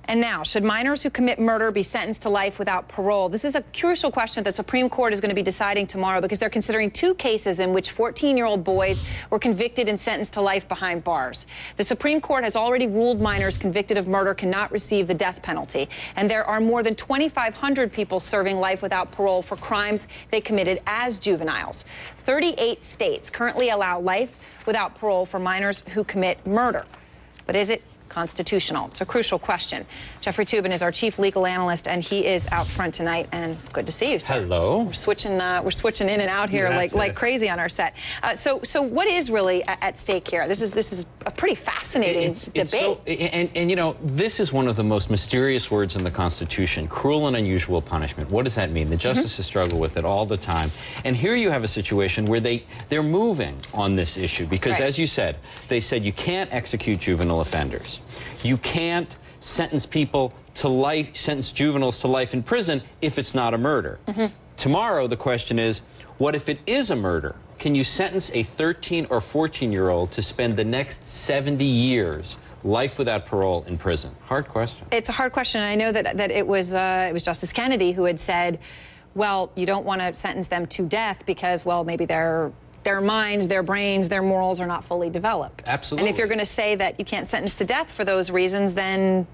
And now, should minors who commit murder be sentenced to life without parole? This is a crucial question that the Supreme Court is going to be deciding tomorrow because they're considering two cases in which 14-year-old boys were convicted and sentenced to life behind bars. The Supreme Court has already ruled minors convicted of murder cannot receive the death penalty. And there are more than 2,500 people serving life without parole for crimes they committed as juveniles. 38 states currently allow life without parole for minors who commit murder. But is it constitutional? It's a crucial question. Jeffrey Toobin is our chief legal analyst, and he is out front tonight. And good to see you, sir. Hello. We're switching in and out here like crazy on our set. So what is really at stake here? This is a pretty fascinating debate. And you know, this is one of the most mysterious words in the Constitution: cruel and unusual punishment. What does that mean? The justices struggle with it all the time. And here you have a situation where they're moving on this issue because, as you said, they said you can't execute juvenile offenders. You can't sentence people to life, sentence juveniles to life in prison if it's not a murder. Tomorrow, the question is, what if it is a murder? Can you sentence a 13 or 14-year-old to spend the next 70 years life without parole in prison? Hard question. It's a hard question. I know that it was Justice Kennedy who had said, well, you don't want to sentence them to death because, well, maybe their minds, their brains, their morals are not fully developed. Absolutely. And if you're going to say that you can't sentence to death for those reasons, then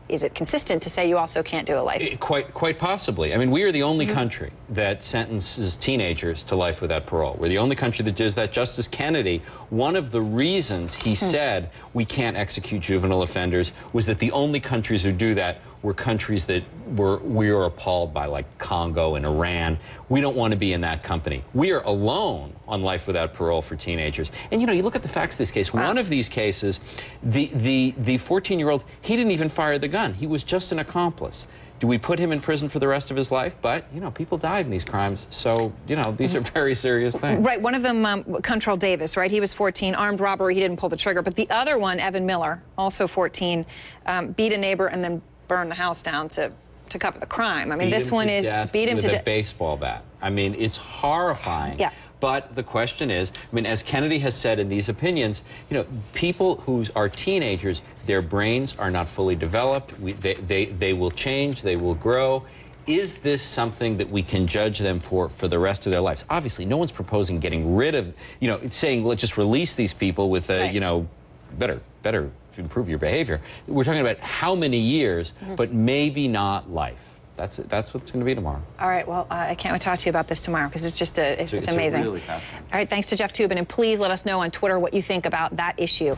is it consistent to say you also can't do a life? Quite possibly. I mean, we are the only country that sentences teenagers to life without parole. We're the only country that does that. Justice Kennedy, one of the reasons he said we can't execute juvenile offenders was that the only countries who do that were countries that we were appalled by, like Congo and Iran. We don't want to be in that company. We are alone on life without parole for teenagers. And you know, you look at the facts of this case. One of these cases, the 14-year-old, he didn't even fire the gun. He was just an accomplice. Do we put him in prison for the rest of his life? But, you know, people died in these crimes. So, you know, these are very serious things. Right. One of them, Contrell Davis, right? He was 14, armed robbery. He didn't pull the trigger. But the other one, Evan Miller, also 14, beat a neighbor and then burned the house down to cover the crime. I mean, this one is beat him to death with a baseball bat. I mean, it's horrifying. Yeah. But the question is, I mean, as Kennedy has said in these opinions, you know, people who are teenagers, their brains are not fully developed. They will change. They will grow. Is this something that we can judge them for the rest of their lives? Obviously, no one's proposing getting rid of, you know, saying, let's just release these people with a, you know, better to improve your behavior. We're talking about how many years, but maybe not life. That's what it's going to be tomorrow. All right. Well, I can't wait to talk to you about this tomorrow because it's just it's amazing. Really fascinating. All right. Thanks to Jeff Toobin, and please let us know on Twitter what you think about that issue.